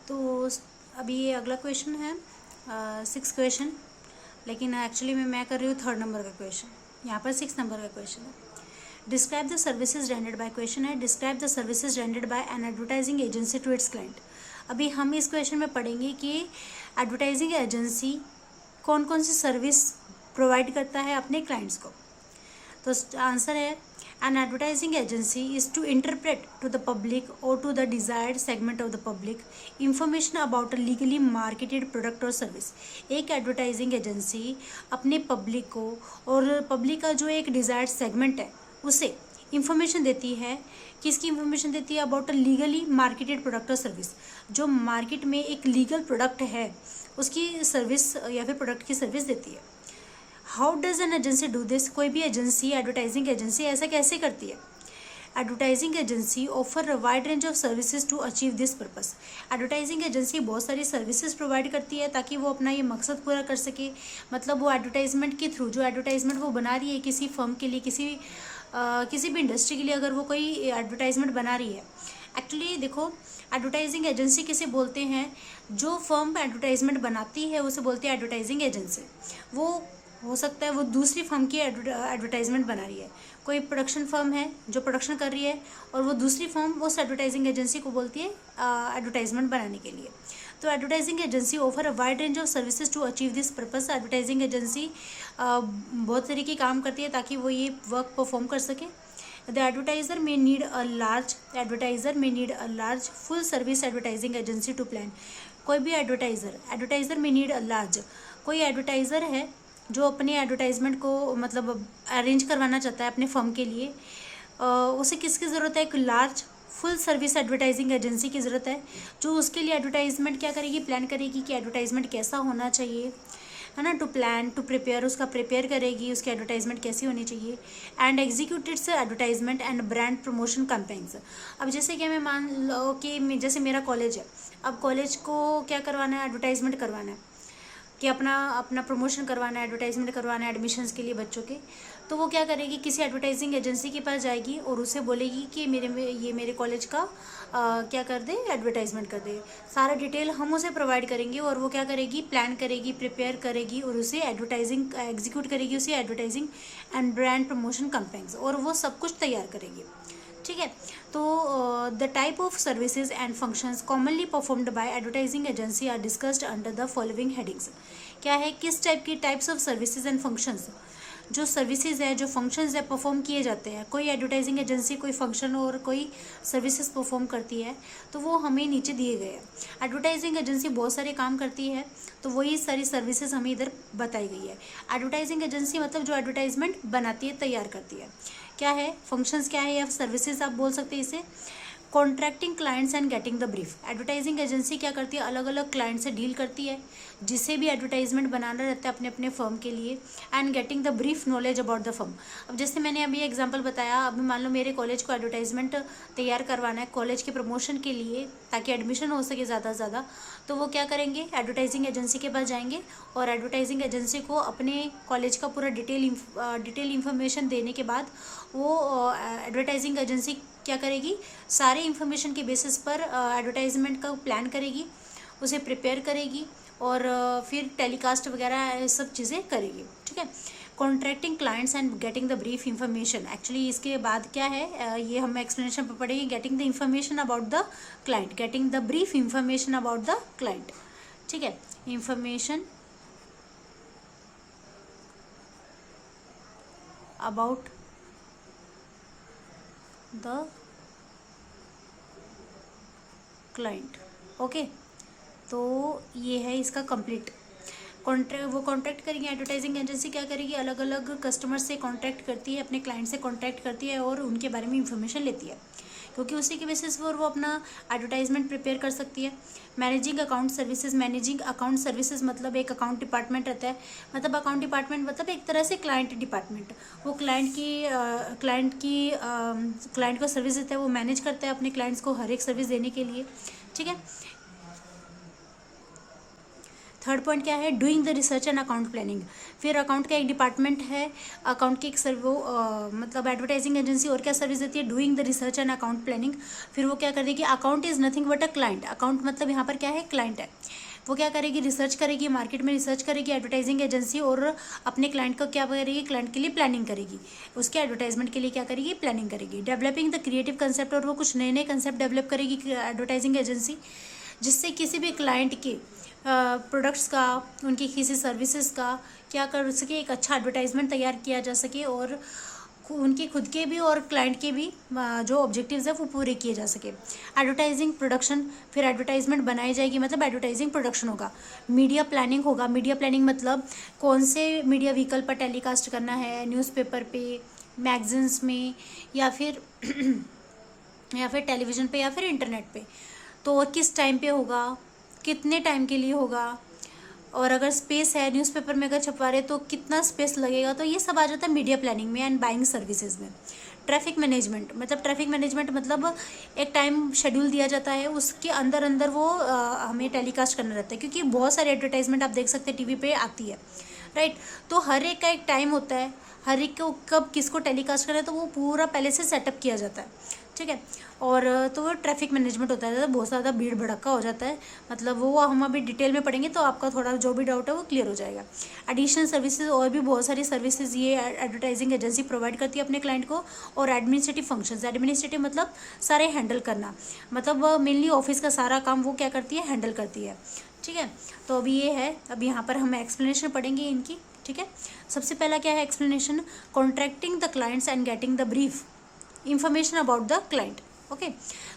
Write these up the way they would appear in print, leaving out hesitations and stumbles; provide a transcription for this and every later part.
तो अभी ये अगला क्वेश्चन है 6 क्वेश्चन, लेकिन एक्चुअली मैं कर रही हूँ 3rd नंबर का क्वेश्चन। यहाँ पर 6 नंबर का क्वेश्चन है। Describe the services rendered by, question है describe the services rendered by an advertising agency to its client. अभी हम इस क्वेश्चन में पढ़ेंगे कि एडवर्टाइजिंग एजेंसी कौन कौन सी सर्विस प्रोवाइड करता है अपने क्लाइंट्स को। तो आंसर है an advertising agency is to interpret to the public or to the desired segment of the public information about a legally marketed product or service। एक advertising agency अपने public को और पब्लिक का जो एक डिजायर्ड सेगमेंट है उसे information देती है। किसकी इंफॉर्मेशन देती है? About a legally marketed product और सर्विस। जो मार्केट में एक लीगल प्रोडक्ट है उसकी सर्विस या फिर प्रोडक्ट की सर्विस देती है। How does an agency do this? कोई भी एजेंसी, एडवर्टाइजिंग एजेंसी ऐसा कैसे करती है? Advertising agency offer a wide range of services to achieve this purpose. Advertising agency बहुत सारी सर्विसेज प्रोवाइड करती है ताकि वो अपना ये मकसद पूरा कर सके। मतलब वो एडवर्टाइजमेंट के थ्रू, जो एडवर्टाइजमेंट वो बना रही है किसी फर्म के लिए, किसी भी इंडस्ट्री के लिए, अगर वो कोई एडवर्टाइजमेंट बना रही है। एक्चुअली देखो, एडवर्टाइजिंग एजेंसी किसे बोलते हैं? जो फर्म एडवर्टाइजमेंट बनाती है उसे बोलते हैं एडवर्टाइजिंग एजेंसी। वो हो सकता है वो दूसरी फर्म की एडवर्टाइजमेंट बना रही है। कोई प्रोडक्शन फर्म है जो प्रोडक्शन कर रही है और वो दूसरी फर्म उस एडवर्टाइजिंग एजेंसी को बोलती है एडवर्टाइजमेंट बनाने के लिए। तो advertising agency offer a wide range of services to achieve this purpose. Advertising agency बहुत तरीके के काम करती है ताकि वो ये वर्क परफॉर्म कर सके। The advertiser may need a large full service advertising agency to plan। कोई भी एडवर्टाइजर में नीड अ लार्ज, कोई एडवर्टाइज़र है जो अपने एडवर्टाइजमेंट को मतलब अरेंज करवाना चाहता है अपने फर्म के लिए, उसे किसकी ज़रूरत है? एक large full service advertising agency की ज़रूरत है जो उसके लिए एडवर्टाइजमेंट क्या करेगी? प्लान करेगी कि एडवर्टाइजमेंट कैसा होना चाहिए, है ना। टू प्लान, टू प्रिपेयर, उसका प्रिपेयर करेगी उसकी एडवर्टाइजमेंट कैसी होनी चाहिए। And executives advertisement and brand promotion campaigns. अब जैसे कि मैं मान लो कि जैसे मेरा कॉलेज है, अब कॉलेज को क्या करवाना है? एडवर्टाइजमेंट करवाना है कि अपना प्रमोशन करवाना है, एडवर्टाइजमेंट करवाना है एडमिशन्स के लिए बच्चों के। तो वो क्या करेगी? किसी एडवर्टाइजिंग एजेंसी के पास जाएगी और उसे बोलेगी कि मेरे कॉलेज का क्या कर दे? एडवर्टाइजमेंट कर दे। सारा डिटेल हम उसे प्रोवाइड करेंगे और वो क्या करेगी? प्लान करेगी, प्रिपेयर करेगी और उसे एडवर्टाइजिंग एग्जीक्यूट करेगी, उसे advertising and brand promotion campaigns, और वो सब कुछ तैयार करेगी। ठीक है। तो the type of services and functions commonly performed by advertising agency are discussed under the following headings. क्या है? किस टाइप की types of services and functions, जो सर्विसेज है, जो फंक्शंस है, परफॉर्म किए जाते हैं। कोई एडवर्टाइजिंग एजेंसी कोई फंक्शन और कोई सर्विसेज परफॉर्म करती है तो वो हमें नीचे दिए गए हैं। एडवर्टाइजिंग एजेंसी बहुत सारे काम करती है तो वही सारी सर्विसेज हमें इधर बताई गई है। एडवर्टाइजिंग एजेंसी मतलब जो एडवर्टाइजमेंट बनाती है, तैयार करती है। क्या है? फंक्शंस क्या है या सर्विसेज आप बोल सकते हैं इसे। Contracting clients and getting the brief. Advertising agency क्या करती है? अलग अलग क्लाइंट से डील करती है जिसे भी एडवर्टाइजमेंट बनाना रहता है अपने अपने फर्म के लिए। And getting the brief knowledge about the firm. अब जैसे मैंने अभी एग्जांपल बताया, अभी मान लो मेरे कॉलेज को एडवर्टाइजमेंट तैयार करवाना है कॉलेज के प्रमोशन के लिए ताकि एडमिशन हो सके ज़्यादा से ज़्यादा, तो वो क्या करेंगे? एडवर्टाइजिंग एजेंसी के पास जाएंगे और एडवर्टाइजिंग एजेंसी को अपने कॉलेज का पूरा डिटेल इंफॉर्मेशन देने के बाद वो एडवर्टाइजिंग एजेंसी क्या करेगी? सारे इन्फॉर्मेशन के बेसिस पर एडवर्टाइजमेंट का प्लान करेगी, उसे प्रिपेयर करेगी और फिर टेलीकास्ट वगैरह सब चीज़ें करेगी। ठीक है। Contracting clients and getting the brief information. Actually इसके बाद क्या है, ये हम एक्सप्लेनेशन पर पढ़ेंगे। Getting the information about the client, getting the brief information about the client. ठीक है। Information about the client. Okay, तो ये है इसका कंप्लीट। वो कॉन्टैक्ट करेंगे, एडवर्टाइजिंग एजेंसी क्या करेगी? अलग अलग कस्टमर से कॉन्टैक्ट करती है, अपने क्लाइंट से कॉन्टैक्ट करती है और उनके बारे में इंफॉर्मेशन लेती है, क्योंकि उसी के बेसिस पर वो अपना एडवर्टाइजमेंट प्रिपेयर कर सकती है। Managing account services. Managing account services मतलब एक अकाउंट डिपार्टमेंट रहता है, मतलब अकाउंट डिपार्टमेंट मतलब एक तरह से क्लाइंट डिपार्टमेंट। वो क्लाइंट को सर्विस देता है, वो मैनेज करता है अपने क्लाइंट्स को हर एक सर्विस देने के लिए। ठीक है। थर्ड पॉइंट क्या है, doing the research and account planning. फिर अकाउंट का एक डिपार्टमेंट है, अकाउंट की एक मतलब एडवर्टाइजिंग एजेंसी और क्या सर्विस देती है, doing the research and account planning. फिर वो क्या कर देगी, account is nothing but a client. Account मतलब यहाँ पर क्या है, क्लाइंट है। वो क्या करेगी, रिसर्च करेगी, मार्केट में रिसर्च करेगी एडवर्टाइजिंग एजेंसी, और अपने क्लाइंट को क्या करेगी, क्लाइंट के लिए प्लानिंग करेगी, उसके एडवर्टाइजमेंट के लिए क्या करेगी, प्लानिंग करेगी। डेवलपिंग द क्रिएटिव कंसेप्ट, और वो कुछ नए नए कंसेप्ट डेवलप करेगी एडवर्टाइजिंग एजेंसी, जिससे किसी भी क्लाइंट के प्रोडक्ट्स का, उनकी किसी सर्विसेज का क्या कर सके, एक अच्छा एडवर्टाइजमेंट तैयार किया जा सके, और उनके खुद के भी और क्लाइंट के भी जो ऑब्जेक्टिव्स है वो पूरे किए जा सके। एडवर्टाइजिंग प्रोडक्शन, फिर एडवर्टाइजमेंट बनाई जाएगी, मतलब एडवर्टाइजिंग प्रोडक्शन होगा। मीडिया प्लानिंग होगा। मीडिया प्लानिंग मतलब कौन से मीडिया व्हीकल पर टेलीकास्ट करना है, न्यूज़पेपर पे, मैगजीन्स में, या फिर या फिर टेलीविज़न पे, या फिर इंटरनेट पे, तो किस टाइम पे होगा, कितने टाइम के लिए होगा, और अगर स्पेस है, न्यूज़पेपर में अगर छपवा रहे तो कितना स्पेस लगेगा। तो ये सब आ जाता है मीडिया प्लानिंग में एंड बाइंग सर्विसेज में। ट्रैफिक मैनेजमेंट मतलब एक टाइम शेड्यूल दिया जाता है, उसके अंदर अंदर वो हमें टेलीकास्ट करना रहता है, क्योंकि बहुत सारे एडवर्टाइजमेंट आप देख सकते हैं टीवी पे आती है, राइट। तो हर एक का एक टाइम होता है, हर एक को कब किसको टेलीकास्ट करना है, तो वो पूरा पहले से सेटअप किया जाता है, ठीक है। और तो वो ट्रैफिक मैनेजमेंट होता है, बहुत ज़्यादा भीड़ भड़का हो जाता है, मतलब वो हम अभी डिटेल में पढ़ेंगे तो आपका थोड़ा जो भी डाउट है वो क्लियर हो जाएगा। एडिशनल सर्विसेज, और भी बहुत सारी सर्विसेज ये एडवर्टाइजिंग एजेंसी प्रोवाइड करती है अपने क्लाइंट को। और एडमिनिस्ट्रेटिव फंक्शंस, एडमिनिस्ट्रेटिव मतलब सारे हैंडल करना, मतलब मेनली ऑफिस का सारा काम वो क्या करती है, हैंडल करती है, ठीक है। तो अभी ये है, अभी यहाँ पर हम एक्सप्लेनेशन पढ़ेंगे इनकी, ठीक है। सबसे पहला क्या है explanation, contracting the clients and getting the brief information about the client, okay.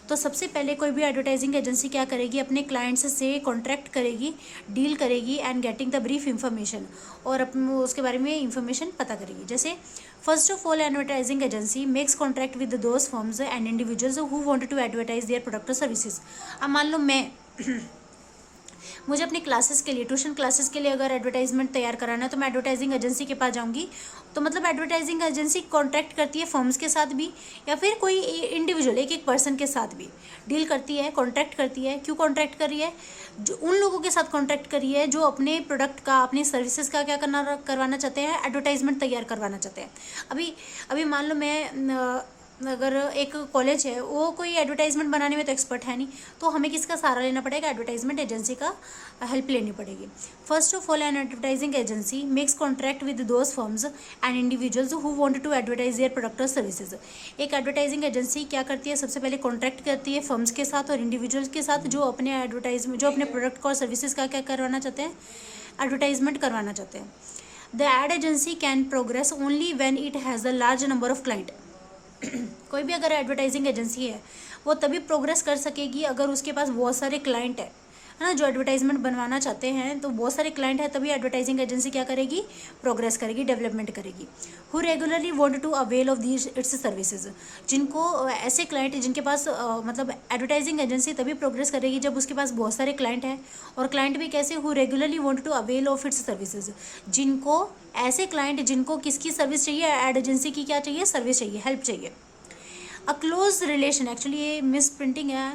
तो सबसे पहले कोई भी एडवर्टाइजिंग एजेंसी क्या करेगी, अपने क्लाइंट्स से कॉन्ट्रैक्ट करेगी, डील करेगी, and getting the brief information, और उसके बारे में इंफॉर्मेशन पता करेगी। जैसे first of all advertising agency makes contract with those firms and individuals who wanted to advertise their product और सर्विसेज। अब मान लो मुझे अपनी क्लासेस के लिए, ट्यूशन क्लासेस के लिए अगर एडवर्टाइजमेंट तैयार कराना है तो मैं एडवर्टाइजिंग एजेंसी के पास जाऊंगी। तो मतलब एडवर्टाइजिंग एजेंसी कॉन्ट्रैक्ट करती है फर्म्स के साथ भी, या फिर कोई इंडिविजुअल एक एक पर्सन के साथ भी डील करती है, कॉन्ट्रैक्ट करती है। क्यों कॉन्ट्रैक्ट कर रही है, जो उन लोगों के साथ कॉन्ट्रैक्ट कर रही है जो अपने प्रोडक्ट का, अपनी सर्विसेज का क्या करवाना चाहते हैं, एडवर्टाइजमेंट तैयार करवाना चाहते हैं। अभी मान लो मैं अगर एक कॉलेज है, वो कोई एडवर्टाइजमेंट बनाने में तो एक्सपर्ट है नहीं, तो हमें किसका सहारा लेना पड़ेगा, एडवर्टाइजमेंट एजेंसी का हेल्प लेनी पड़ेगी। First of all an advertising agency makes contract with those firms and individuals who wanted to advertise their product और सर्विसेज। एक एडवर्टाइजिंग एजेंसी क्या करती है, सबसे पहले कॉन्ट्रैक्ट करती है फर्म्स के साथ और इंडिविजुअल्स के साथ जो अपने प्रोडक्ट और सर्विसेज का क्या करवाना चाहते हैं, एडवर्टाइजमेंट करवाना चाहते हैं। The ad agency can progress only when it has a large number of client. कोई भी अगर एडवर्टाइजिंग एजेंसी है वो तभी प्रोग्रेस कर सकेगी अगर उसके पास बहुत सारे क्लाइंट है ना, जो एडवर्टाइजमेंट बनवाना चाहते हैं, तो बहुत सारे क्लाइंट है, तभी एडवर्टाइजिंग एजेंसी क्या करेगी, प्रोग्रेस करेगी, डेवलपमेंट करेगी। Who regularly want to avail of these its services, जिनको ऐसे क्लाइंट जिनके पास मतलब एडवर्टाइजिंग एजेंसी तभी प्रोग्रेस करेगी जब उसके पास बहुत सारे क्लाइंट हैं, और क्लाइंट भी कैसे, who regularly want to avail of its services, जिनको ऐसे क्लाइंट जिनको किसकी सर्विस चाहिए, एड एजेंसी की क्या चाहिए, सर्विस चाहिए, हेल्प चाहिए। अ क्लोज रिलेशन, एक्चुअली ये मिस प्रिंटिंग है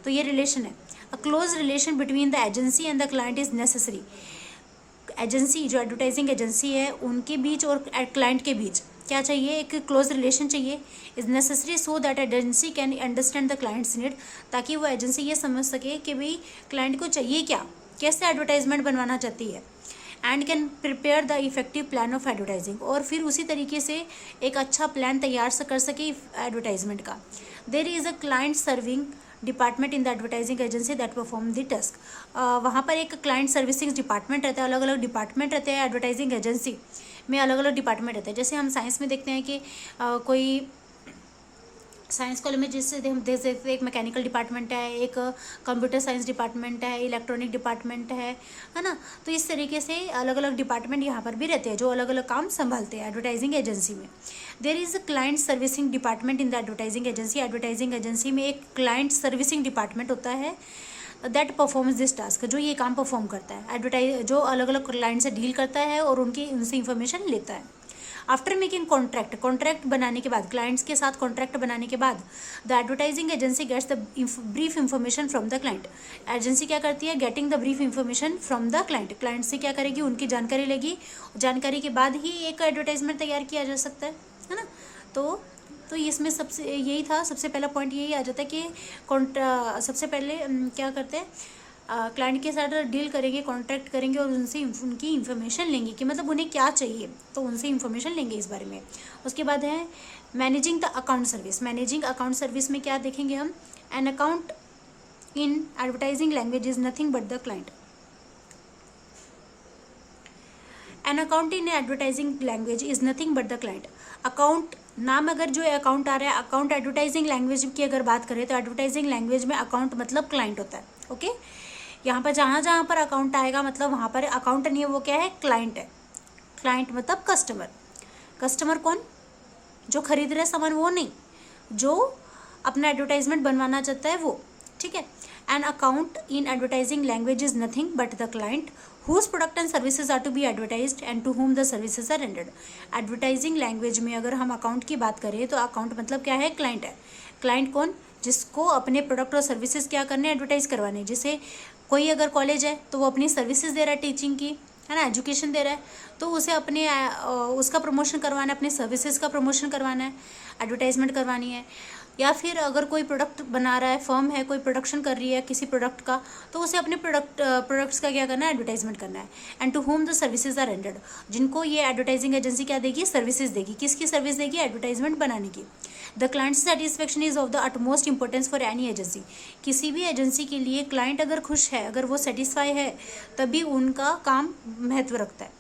तो ये रिलेशन है। A close relation between the agency and the client is necessary. Agency, जो एडवर्टाइजिंग एजेंसी है उनके बीच और क्लाइंट के बीच क्या चाहिए, एक क्लोज रिलेशन चाहिए, is necessary so that agency can understand the clients need, ताकि वो एजेंसी ये समझ सके कि भाई क्लाइंट को चाहिए क्या, कैसे एडवर्टाइजमेंट बनवाना चाहती है, and can prepare the effective plan of advertising, और फिर उसी तरीके से एक अच्छा प्लान तैयार कर सके एडवर्टाइजमेंट का। There is a client serving department in the advertising agency that perform the task. वहाँ पर एक क्लाइंट सर्विसिंग डिपार्टमेंट रहता है, अलग अलग डिपार्टमेंट रहते हैं एडवर्टाइजिंग एजेंसी में, अलग अलग डिपार्टमेंट रहते हैं। जैसे हम साइंस में देखते हैं कि कोई साइंस कॉलेज में जिससे हम देख सकते हैं एक मैकेनिकल डिपार्टमेंट है, एक कंप्यूटर साइंस डिपार्टमेंट है, इलेक्ट्रॉनिक डिपार्टमेंट है ना। तो इस तरीके से अलग अलग डिपार्टमेंट यहाँ पर भी रहते हैं जो अलग अलग काम संभालते हैं एडवर्टाइजिंग एजेंसी में। There is a client servicing department in the advertising agency. Advertising agency में एक क्लाइंट सर्विसिंग डिपार्टमेंट होता है दैट परफॉर्म्स दिस टास्क, जो ये काम परफॉर्म करता है, जो अलग अलग क्लाइंट से डील करता है और उनसे इंफॉर्मेशन लेता है। आफ्टर मेकिंग कॉन्ट्रैक्ट बनाने के बाद, क्लाइंट्स के साथ कॉन्ट्रैक्ट बनाने के बाद, the advertising agency gets the brief information from the client. Agency क्या करती है, getting the brief information from the client, client से क्या करेगी, उनकी जानकारी लेगी, जानकारी के बाद ही एक एडवर्टाइजमेंट तैयार किया जा सकता है ना। तो इसमें सबसे यही था, सबसे पहला पॉइंट यही आ जाता है कि सबसे पहले क्या करते हैं, क्लाइंट के साथ डील करेंगे, कॉन्ट्रैक्ट करेंगे और उनसे उनकी इन्फॉर्मेशन लेंगे कि मतलब उन्हें क्या चाहिए, तो उनसे इन्फॉर्मेशन लेंगे इस बारे में। उसके बाद है managing the account service. Managing account service में क्या देखेंगे हम, N account in advertising language is nothing but the client. N account in advertising language is nothing but the client. Account नाम, अगर जो अकाउंट आ रहा है, अकाउंट एडवर्टाइजिंग लैंग्वेज की अगर बात करें तो एडवर्टाइजिंग लैंग्वेज में अकाउंट मतलब क्लाइंट होता है। ओके, यहाँ पर जहाँ पर अकाउंट आएगा मतलब वहाँ पर अकाउंट नहीं है, वो क्या है, क्लाइंट है। क्लाइंट मतलब कस्टमर। कस्टमर कौन, जो खरीद रहे सामान, वो नहीं, जो अपना एडवर्टाइजमेंट बनवाना चाहता है वो, ठीक है। An account in advertising language is nothing but the client whose product and services are to be advertised and to whom the services are rendered. Advertising language में अगर हम अकाउंट की बात करें तो अकाउंट मतलब क्या है, क्लाइंट है। क्लाइंट कौन, जिसको अपने प्रोडक्ट और सर्विसेज क्या करने, एडवर्टाइज करवाने। जैसे कोई अगर कॉलेज है तो वो अपनी सर्विसेज दे रहा है टीचिंग की, है ना, एजुकेशन दे रहा है, तो उसे अपने उसका प्रमोशन करवाना है, अपने सर्विसेज का प्रमोशन करवाना है, एडवर्टाइजमेंट करवानी है। या फिर अगर कोई प्रोडक्ट बना रहा है, फर्म है, कोई प्रोडक्शन कर रही है किसी प्रोडक्ट का, तो उसे अपने प्रोडक्ट्स का क्या करना है, एडवर्टाइजमेंट करना है। And to whom the services are rendered, जिनको ये एडवर्टाइजिंग एजेंसी क्या देगी, सर्विसेज देगी। किसकी सर्विस देगी, एडवर्टाइजमेंट बनाने की। The client satisfaction is of the utmost importance for any agency. किसी भी एजेंसी के लिए क्लाइंट अगर खुश है, अगर वो सेटिस्फाई है, तभी उनका काम महत्व रखता है।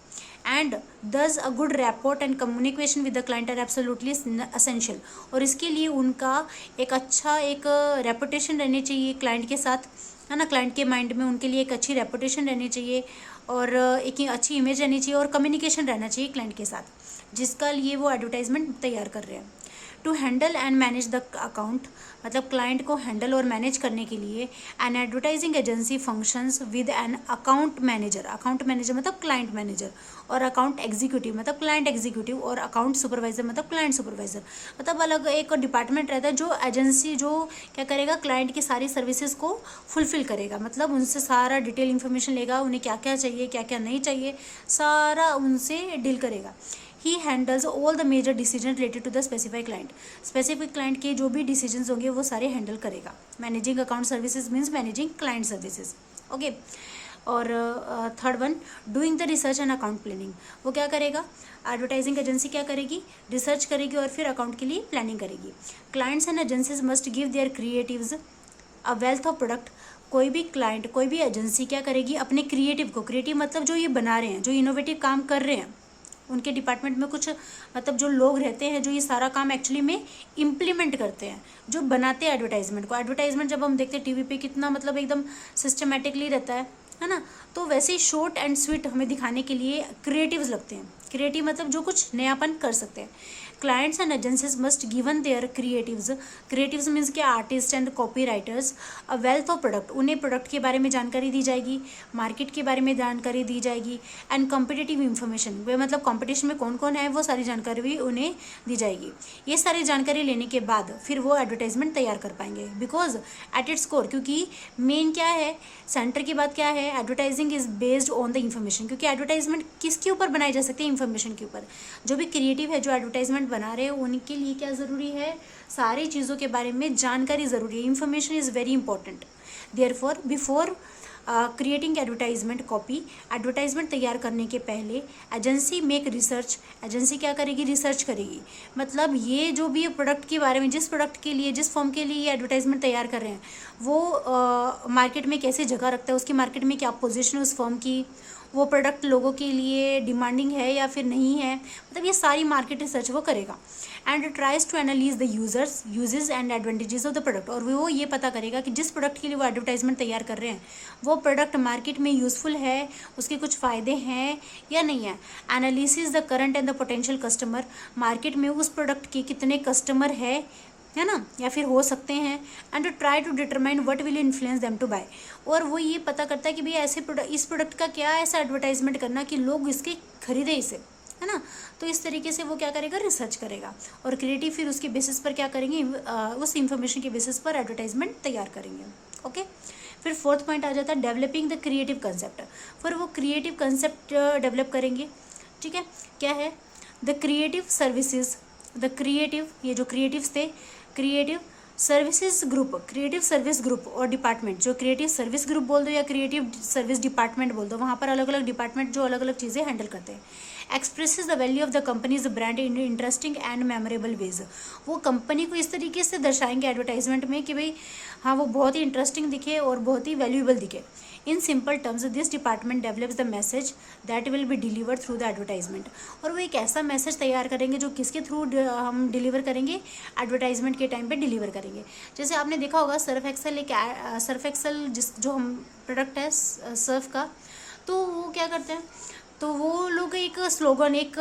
And thus a good rapport and communication with the client are absolutely essential. और इसके लिए उनका एक अच्छा एक रेपुटेशन रहनी चाहिए क्लाइंट के साथ, है ना। क्लाइंट के माइंड में उनके लिए एक अच्छी रेपुटेशन रहनी चाहिए और एक अच्छी इमेज रहनी चाहिए और कम्युनिकेशन रहना चाहिए क्लाइंट के साथ, जिसका लिए वो एडवर्टाइजमेंट तैयार कर रहे हैं। To handle and manage the account, मतलब क्लाइंट को हैंडल और मैनेज करने के लिए an advertising agency functions with an account manager. Account manager मतलब क्लाइंट मैनेजर, और अकाउंट एग्जीक्यूटिव मतलब क्लाइंट एग्जीक्यूटिव, और अकाउंट सुपरवाइजर मतलब क्लाइंट सुपरवाइजर। मतलब अलग एक डिपार्टमेंट रहता है जो एजेंसी जो क्या करेगा, क्लाइंट की सारी सर्विसेज को फुलफिल करेगा, मतलब उनसे सारा डिटेल इन्फॉर्मेशन लेगा, उन्हें क्या क्या चाहिए, क्या क्या नहीं चाहिए, सारा उनसे डील करेगा। He handles all the major decision related to the specific client. Specific client के जो भी डिसीजन होंगे वो सारे हैंडल करेगा। Managing account services means managing client services. Okay, और third one, doing the research and account planning. वो क्या करेगा, एडवर्टाइजिंग एजेंसी क्या करेगी, रिसर्च करेगी और फिर अकाउंट के लिए प्लानिंग करेगी। Clients and agencies must give their creatives a wealth of product. कोई भी क्लाइंट, कोई भी एजेंसी क्या करेगी, अपने क्रिएटिव को, क्रिएटिव मतलब जो ये बना रहे हैं, जो इनोवेटिव काम कर रहे हैं, उनके डिपार्टमेंट में कुछ मतलब जो लोग रहते हैं जो ये सारा काम एक्चुअली में इम्प्लीमेंट करते हैं, जो बनाते हैं एडवर्टाइजमेंट को। एडवर्टाइजमेंट जब हम देखते हैं टीवी पे कितना मतलब एकदम सिस्टमेटिकली रहता है ना, तो वैसे ही शॉर्ट एंड स्वीट हमें दिखाने के लिए क्रिएटिव्स लगते हैं। क्रिएटिव मतलब जो कुछ नयापन कर सकते हैं। Clients and agencies must given their creatives means के artist and copy writers a wealth of product. उन्हें प्रोडक्ट के बारे में जानकारी दी जाएगी, मार्केट के बारे में जानकारी दी जाएगी, एंड कॉम्पिटिटिव इन्फॉर्मेशन, वे मतलब कॉम्पिटिशन में कौन कौन है वो सारी जानकारी भी उन्हें दी जाएगी। ये सारी जानकारी लेने के बाद फिर वो एडवर्टाइजमेंट तैयार कर पाएंगे। बिकॉज एट इट्स कोर, क्योंकि मेन क्या है, सेंटर की बात क्या है, advertising is based on the information. क्योंकि एडवर्टाइजमेंट किसके ऊपर बनाई जा सकती है, इन्फॉर्मेशन के ऊपर। जो भी क्रिएटिव है, जो एडवर्टाइजमेंट बना रहे हैं, उनके लिए क्या ज़रूरी है, सारी चीज़ों के बारे में जानकारी ज़रूरी है। Information is very important. Therefore before creating advertisement copy, advertisement तैयार करने के पहले एजेंसी मेक रिसर्च। एजेंसी क्या करेगी, रिसर्च करेगी। मतलब ये जो भी प्रोडक्ट के बारे में, जिस प्रोडक्ट के लिए, जिस फॉर्म के लिए ये एडवर्टाइजमेंट तैयार कर रहे हैं, वो मार्केट में कैसे जगह रखता है, उसकी मार्केट में क्या पोजीशन है उस फॉर्म की, वो प्रोडक्ट लोगों के लिए डिमांडिंग है या फिर नहीं है, मतलब ये सारी मार्केट रिसर्च वो करेगा। And tries to analyse the uses and advantages of the product. और वो ये पता करेगा कि जिस प्रोडक्ट के लिए वो एडवर्टाइजमेंट तैयार कर रहे हैं वो प्रोडक्ट मार्केट में यूज़फुल है, उसके कुछ फ़ायदे हैं या नहीं है। Analysis the current and the potential customer, market में उस प्रोडक्ट के कितने कस्टमर है ना, या फिर हो सकते हैं। And to try to determine what will influence them to buy. और वो ये पता करता है कि भाई ऐसे प्रोडक्ट, इस प्रोडक्ट का क्या ऐसा एडवर्टाइजमेंट करना कि लोग इसके खरीदे इसे, है ना। तो इस तरीके से वो क्या करेगा, रिसर्च करेगा, और क्रिएटिव फिर उसके बेसिस पर क्या करेंगे, उस इंफॉर्मेशन के बेसिस पर एडवर्टाइजमेंट तैयार करेंगे। ओके, फिर फोर्थ पॉइंट आ जाता है डेवलपिंग द क्रिएटिव कंसेप्ट। फिर वो क्रिएटिव कंसेप्ट डेवलप करेंगे, ठीक है। क्या है, the creative services, the creative, ये जो क्रिएटिव्स थे, creative services group, creative service group और डिपार्टमेंट, जो क्रिएटिव सर्विस ग्रुप बोल दो या क्रिएटिव सर्विस डिपार्टमेंट बोल दो, वहाँ पर अलग अलग डिपार्टमेंट जो अलग अलग चीज़ें हैंडल करते हैं। Expresses the value of the company's brand in interesting and memorable ways, वो कंपनी को इस तरीके से दर्शाएंगे एडवर्टाइजमेंट में कि भाई हाँ वो बहुत ही इंटरेस्टिंग दिखे और बहुत ही वैल्यूएबल दिखे। In simple terms this department develops the message that will be delivered through the advertisement, और वो एक ऐसा मैसेज तैयार करेंगे जो किसके थ्रू हम डिलीवर करेंगे, एडवर्टाइजमेंट के टाइम पे डिलीवर करेंगे। जैसे आपने देखा होगा सर्फ एक्सेल, एक सर्फ एक्सेल जो हम प्रोडक्ट है सर्फ का, तो वो क्या करते हैं, तो वो लोग एक स्लोगन, एक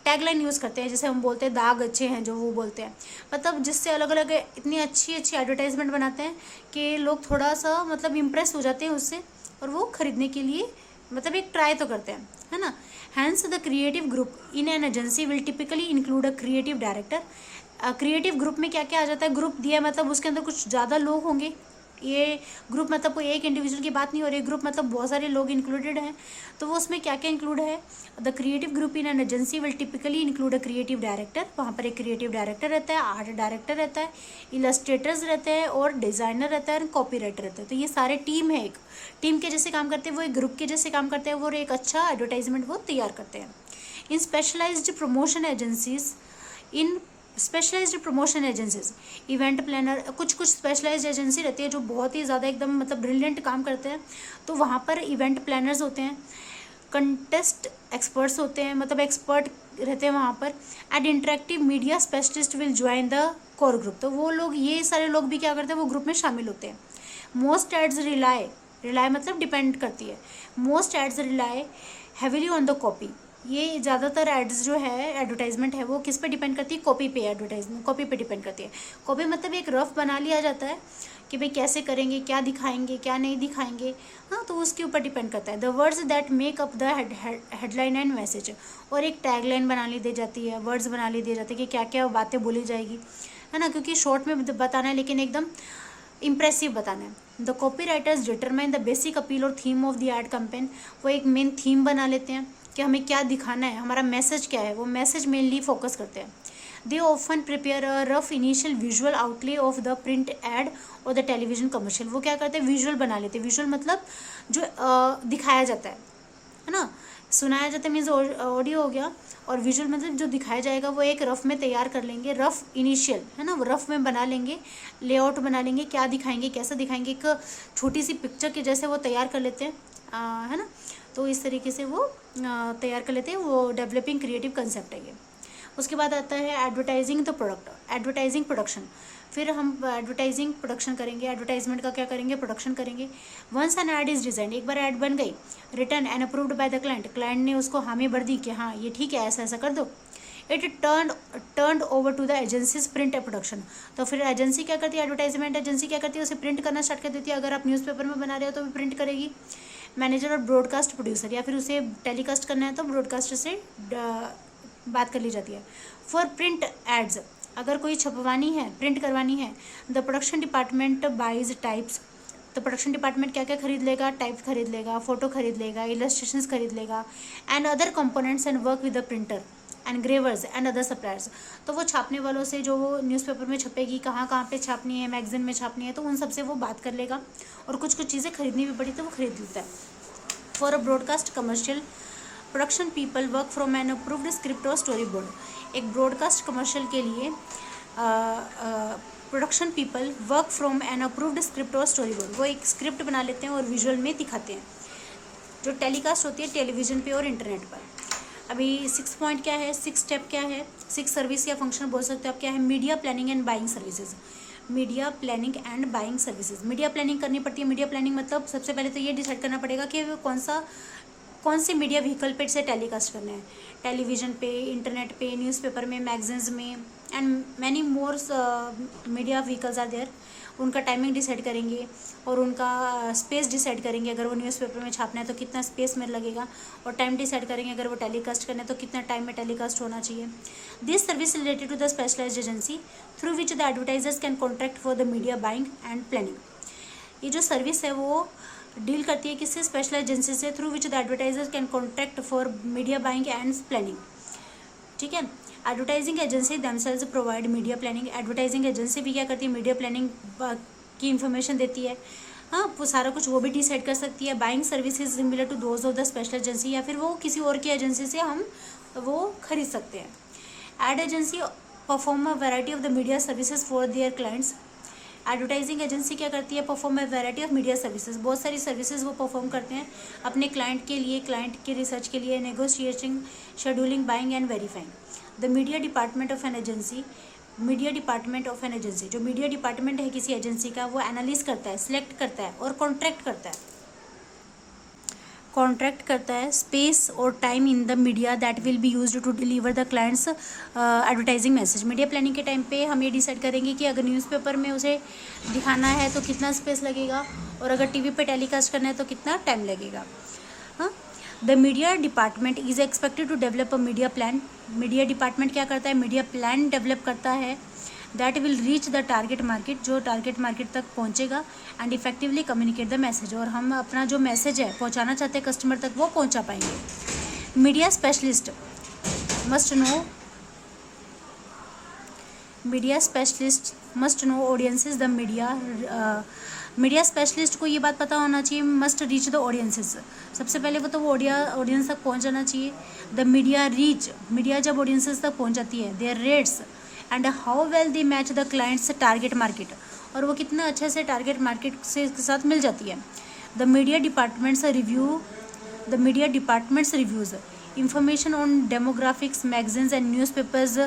टैगलाइन यूज़ करते हैं, जैसे हम बोलते हैं दाग अच्छे हैं, जो वो बोलते हैं, मतलब जिससे अलग अलग इतनी अच्छी अच्छी एडवर्टाइजमेंट बनाते हैं कि लोग थोड़ा सा मतलब इम्प्रेस हो जाते हैं उससे, और वो खरीदने के लिए मतलब एक ट्राई तो करते हैं, है ना। Hence the creative group in an agency will typically include a creative director. Creative group में क्या क्या आ जाता है, ग्रुप दिया मतलब उसके अंदर कुछ ज़्यादा लोग होंगे, ये ग्रुप मतलब कोई एक इंडिविजुअल की बात नहीं हो रही, ग्रुप मतलब बहुत सारे लोग इंक्लूडेड हैं। तो वो उसमें क्या क्या इंक्लूड है, the creative group in an agency will typically include a creative director, वहाँ पर एक क्रिएटिव डायरेक्टर रहता है, आर्ट डायरेक्टर रहता है, इलस्ट्रेटर्स रहते हैं, और डिज़ाइनर रहता है, और कॉपी राइटर रहता है। तो ये सारे टीम है, एक टीम के जैसे काम करते हैं, वो एक ग्रुप के जैसे काम करते हैं, वो एक अच्छा एडवर्टाइजमेंट वो तैयार करते हैं। इन स्पेशलाइज्ड प्रमोशन एजेंसीज, इन specialised promotion agencies, event planner, कुछ कुछ स्पेशलाइज्ड एजेंसी रहती है जो बहुत ही ज़्यादा एकदम मतलब ब्रिलियंट काम करते हैं, तो वहाँ पर इवेंट प्लानर्स होते हैं, कंटेस्ट एक्सपर्ट्स होते हैं, मतलब एक्सपर्ट रहते हैं वहाँ पर, and interactive media specialist will join the core group. तो वो लोग, ये सारे लोग भी क्या करते हैं, वो ग्रुप में शामिल होते हैं। मोस्ट एड्स रिलाई, रिलाई मतलब डिपेंड करती है, most ads rely heavily on the copy, ये ज़्यादातर एड्स जो है एडवर्टाइजमेंट है वो किस पे डिपेंड करती है, कॉपी पे, एडवर्टाइजमेंट कॉपी पे डिपेंड करती है। कॉपी मतलब एक रफ बना लिया जाता है कि भाई कैसे करेंगे, क्या दिखाएंगे, क्या नहीं दिखाएंगे, हाँ, तो उसके ऊपर डिपेंड करता है। The words that make up the headline and message, और एक टैगलाइन बना ली दी जाती है, वर्ड्स बना ली दी जाती है कि क्या क्या बातें बोली जाएगी, है ना, क्योंकि शॉर्ट में बताना है लेकिन एकदम इम्प्रेसिव बताना है। The copy writers determine the basic appeal और theme of the ad campaign, वो एक मेन थीम बना लेते हैं कि हमें क्या दिखाना है, हमारा मैसेज क्या है, वो मैसेज मेनली फोकस करते हैं। They often prepare a rough initial visual outlay of the print ad और द टेलीविजन कमर्शियल, वो क्या करते हैं, विजुअल बना लेते हैं। विजुअल मतलब जो दिखाया जाता है ना, सुनाया जाता है मीन्स ऑडियो हो गया, और विजुअल मतलब जो दिखाया जाएगा वो एक रफ में तैयार कर लेंगे, रफ इनिशियल है ना, रफ में बना लेंगे, लेआउट बना लेंगे, क्या दिखाएंगे, कैसा दिखाएंगे, एक छोटी सी पिक्चर के जैसे वो तैयार कर लेते हैं, है ना। तो इस तरीके से वो तैयार कर लेते हैं, वो डेवलपिंग क्रिएटिव कंसेप्ट है ये। उसके बाद आता है advertising the product, advertising production. फिर हम एडवर्टाइजिंग प्रोडक्शन करेंगे, एडवर्टाइजमेंट का क्या करेंगे, प्रोडक्शन करेंगे। Once an ad is design, एक बार ऐड बन गई, return and approved by the client, client ने उसको हामी भर दी कि हाँ ये ठीक है, ऐसा ऐसा कर दो। It turn over to the agency's print production, तो फिर एजेंसी क्या करती है, एडवर्टाइजमेंट एजेंसी क्या करती है, उसे प्रिंट करना स्टार्ट कर देती है। अगर आप न्यूज़पेपर में बना रहे हो तो भी प्रिंट करेगी। मैनेजर और ब्रॉडकास्ट प्रोड्यूसर, या फिर उसे टेलीकास्ट करना है तो ब्रॉडकास्टर से बात कर ली जाती है। फॉर प्रिंट एड्स, अगर कोई छपवानी है, प्रिंट करवानी है, the production department buys types, तो प्रोडक्शन डिपार्टमेंट क्या क्या खरीद लेगा, टाइप खरीद लेगा, फोटो खरीद लेगा, इलस्ट्रेशंस खरीद लेगा, and other components and work with the printer and gravers and other suppliers. तो वो छापने वालों से, जो वो न्यूज़पेपर में छपेगी, कहाँ कहाँ पे छापनी है, मैगजीन में छापनी है, तो उन सबसे वो बात कर लेगा, और कुछ कुछ चीज़ें खरीदनी भी पड़ी तो वो खरीद लेता है। For a broadcast commercial production people work from an approved script और स्टोरी बोर्ड, एक ब्रॉडकास्ट कमर्शियल के लिए production people work from an approved script और स्टोरी बोर्ड, वो एक स्क्रिप्ट बना लेते हैं और विजुअल में दिखाते हैं, जो टेलीकास्ट होती है टेलीविज़न पे और इंटरनेट पर। अभी 6 पॉइंट क्या है, 6 स्टेप क्या है, 6 सर्विस या फंक्शन बोल सकते हो आप, क्या है, media planning and buying services. Media planning and buying services, media planning करनी पड़ती है। मीडिया प्लानिंग मतलब सबसे पहले तो ये डिसाइड करना पड़ेगा कि कौन से मीडिया व्हीकल पे से टेलीकास्ट करना है, टेलीविज़न पे, इंटरनेट पे, न्यूज़पेपर में, मैगजीन्स में, and many more media vehicles are there. उनका टाइमिंग डिसाइड करेंगे और उनका स्पेस डिसाइड करेंगे। अगर वो न्यूज़पेपर में छापना है तो कितना स्पेस में लगेगा, और टाइम डिसाइड करेंगे अगर वो टेलीकास्ट करना है तो कितना टाइम में टेलीकास्ट होना चाहिए। This service related to the specialised agency through which the advertisers can contract for the media buying and planning. ये जो सर्विस है वो डील करती है किससे, स्पेशलाइज्ड एजेंसी से, through which the advertisers can contract for media buying and planning. ठीक है, advertising agency themselves provide media planning. Advertising agency भी क्या करती है, मीडिया प्लानिंग की इंफॉर्मेशन देती है। हाँ, वो सारा कुछ वो भी डिसाइड कर सकती है। Buying services similar to those of the special agency, या फिर वो किसी और की एजेंसी से हम वो खरीद सकते हैं। Ad agency perform a variety of the media services for their clients. Advertising agency क्या करती है, perform a variety of media services, बहुत सारी सर्विसेज वो परफॉर्म करते हैं अपने क्लाइंट के लिए, क्लाइंट के रिसर्च के लिए, negotiating, scheduling, buying and verifying. The media department of an agency, media department of an agency, जो मीडिया डिपार्टमेंट है किसी एजेंसी का, वो एनालिस करता है, सिलेक्ट करता है और कॉन्ट्रैक्ट करता है स्पेस और time in the media that will be used to deliver the clients advertising message. Media planning के टाइम पे हम ये डिसाइड करेंगे कि अगर न्यूज़पेपर में उसे दिखाना है तो कितना स्पेस लगेगा, और अगर टीवी पे टेलीकास्ट करना है तो कितना टाइम लगेगा। हाँ, the media department is expected to develop a media plan. Media department क्या करता है, मीडिया प्लान डेवलप करता है that will reach the target market, जो टारगेट मार्केट तक पहुंचेगा, and effectively communicate the message, और हम अपना जो मैसेज है पहुंचाना चाहते हैं कस्टमर तक वो पहुंचा पाएंगे। Media specialist must know audiences the media specialist को ये बात पता होना चाहिए, मस्ट रीच द ऑडियंसेस। सबसे पहले वो ऑडियंस तक पहुंच जाना चाहिए। द मीडिया जब ऑडियंसेस तक पहुंच जाती है, their rates and how well they match the clients target market, और वो कितना अच्छे से टारगेट मार्केट से के साथ मिल जाती है। The media departments reviews information on demographics, magazines and newspapers,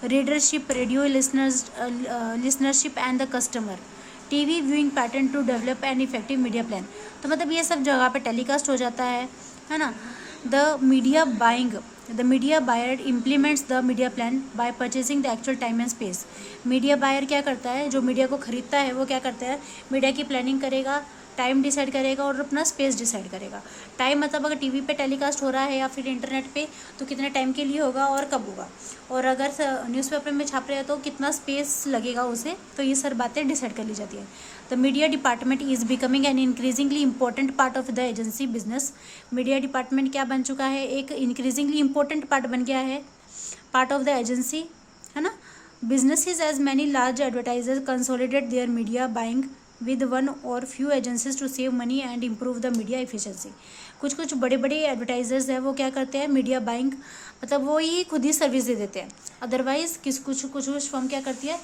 readership, radio listenership and the customer TV viewing pattern to develop an effective media plan. तो मतलब ये सब जगह पे टेलीकास्ट हो जाता है ना। The media buyer implements the media plan by purchasing the actual time and space. Media buyer क्या करता है, जो मीडिया को खरीदता है वो क्या करता है, मीडिया की प्लानिंग करेगा, टाइम डिसाइड करेगा और अपना स्पेस डिसाइड करेगा। टाइम मतलब अगर टीवी पे टेलीकास्ट हो रहा है या फिर इंटरनेट पे तो कितने टाइम के लिए होगा और कब होगा, और अगर न्यूज़पेपर में छाप रहे हैं तो कितना स्पेस लगेगा उसे, तो ये सारी बातें डिसाइड कर ली जाती है। The media department is becoming an increasingly important part of the agency business. Media department क्या बन चुका है, एक इंक्रीजिंगली इंपॉर्टेंट पार्ट बन गया है, पार्ट ऑफ द एजेंसी, है ना। Businesses as many large advertisers consolidate their media buying with one or few agencies to save money and improve the media efficiency। कुछ बड़े बड़े एडवर्टाइजर्स हैं वो क्या करते हैं, मीडिया बाइंग मतलब वो ही खुद ही सर्विस दे देते हैं। अदरवाइज कुछ फर्म क्या करती है,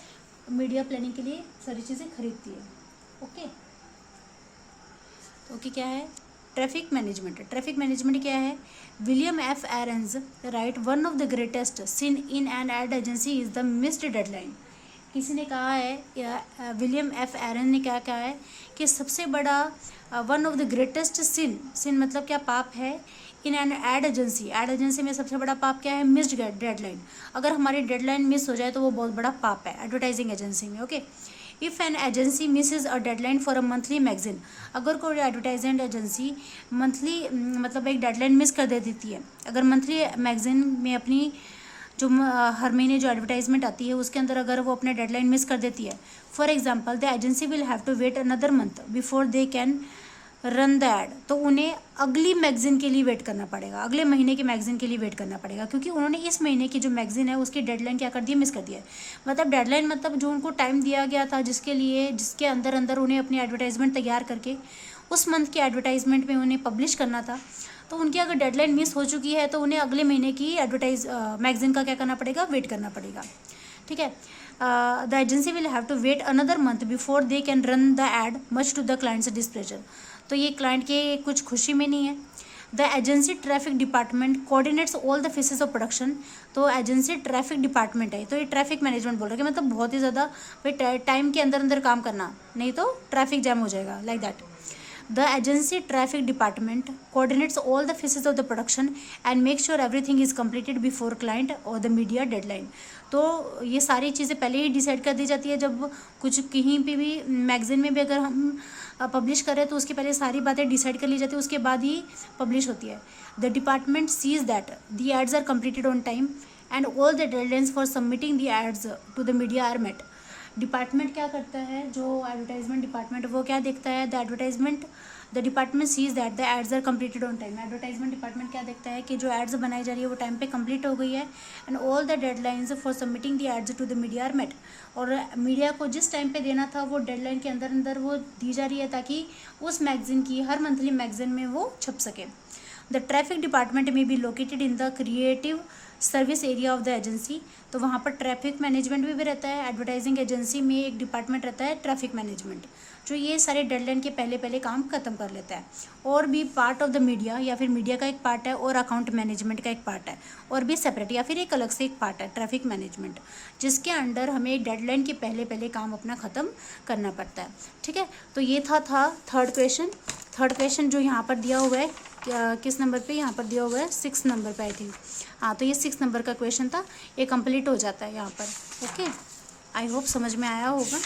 मीडिया प्लानिंग के लिए सारी चीज़ें खरीदती है। ओके, क्या है ट्रैफिक मैनेजमेंट क्या है, William F Arens write one of the greatest sin in an ad agency is the missed deadline. किसी ने कहा है, विलियम एफ एरन ने क्या कहा है कि सबसे बड़ा वन ऑफ द ग्रेटेस्ट सिन मतलब क्या, पाप है, इन एन एड एजेंसी में सबसे बड़ा पाप क्या है, मिस्ड डेडलाइन। अगर हमारी डेडलाइन मिस हो जाए तो वो बहुत बड़ा पाप है एडवर्टाइजिंग एजेंसी में। Okay, if an agency misses a deadline for a monthly magazine, अगर कोई एडवर्टाइजिंग एजेंसी मंथली मतलब एक डेडलाइन मिस कर देती है, अगर मंथली मैगजीन में अपनी जो हर महीने जो एडवर्टाइजमेंट आती है उसके अंदर अगर वो अपने डेडलाइन मिस कर देती है, for example the agency will have to wait another month before they can run the ad, तो उन्हें अगली मैगजीन के लिए वेट करना पड़ेगा, अगले महीने की मैगजीन के लिए वेट करना पड़ेगा, क्योंकि उन्होंने इस महीने की जो मैगजीन है उसकी डेडलाइन क्या कर दी है, मिस कर दिया है। मतलब डेडलाइन मतलब जो उनको टाइम दिया गया था जिसके अंदर उन्हें अपनी एडवर्टाइजमेंट तैयार करके उस मंथ की एडवर्टाइजमेंट में उन्हें पब्लिश करना था, तो उनकी अगर डेडलाइन मिस हो चुकी है तो उन्हें अगले महीने की मैगजीन का क्या करना पड़ेगा, वेट करना पड़ेगा। ठीक है, the agency will have to wait another month before they can run the ad much to the clients displeasure, तो ये क्लाइंट के कुछ खुशी में नहीं है। The agency traffic department coordinates all the phases of production, तो एजेंसी ट्रैफिक डिपार्टमेंट है, तो ये ट्रैफिक मैनेजमेंट बोल रहा है कि मतलब बहुत ही ज़्यादा भाई टाइम के अंदर काम करना, नहीं तो ट्रैफिक जैम हो जाएगा, like that. The agency traffic department coordinates all the phases of the production and makes sure everything is completed before client or the media deadline. तो ये सारी चीज़ें पहले ही डिसाइड कर दी जाती है। जब कुछ कहीं पे भी मैगजीन में भी अगर हम पब्लिश करें तो उसके पहले सारी बातें डिसाइड कर ली जाती है, उसके बाद ही पब्लिश होती है। The department sees that the ads are completed on time and all the deadlines for submitting the ads to the media are met. Department क्या करता है, जो एडवर्टाइजमेंट डिपार्टमेंट वो क्या देखता है, the department sees that the ads are completed on time. Advertisement department क्या देखता है कि जो एड्स बनाई जा रही है वो टाइम पे कंप्लीट हो गई है and all the deadlines for submitting the ads to the media are met. और मीडिया को जिस टाइम पे देना था वो डेडलाइन के अंदर अंदर वो दी जा रही है ताकि उस मैगजीन की हर मंथली मैगजीन में वो छप सके। द ट्रैफिक डिपार्टमेंट में be located in the creative service area of the agency. तो वहाँ पर ट्रैफिक मैनेजमेंट भी रहता है। एडवर्टाइजिंग एजेंसी में एक डिपार्टमेंट रहता है ट्रैफिक मैनेजमेंट, जो ये सारे डेडलाइन के पहले पहले काम खत्म कर लेता है। और भी पार्ट ऑफ द मीडिया या फिर मीडिया का एक पार्ट है और अकाउंट मैनेजमेंट का एक पार्ट है और भी सेपरेट या फिर एक अलग से एक पार्ट है ट्रैफिक मैनेजमेंट, जिसके अंडर हमें डेडलाइन के पहले पहले काम अपना ख़त्म करना पड़ता है। ठीक है, तो ये था थर्ड क्वेश्चन जो यहाँ पर दिया हुआ है, किस नंबर पे यहाँ पर दिया हुआ है, 6 नंबर पे आई थिंक। हाँ, तो ये 6 नंबर का क्वेश्चन था, ये कंप्लीट हो जाता है यहाँ पर। ओके, आई होप समझ में आया होगा।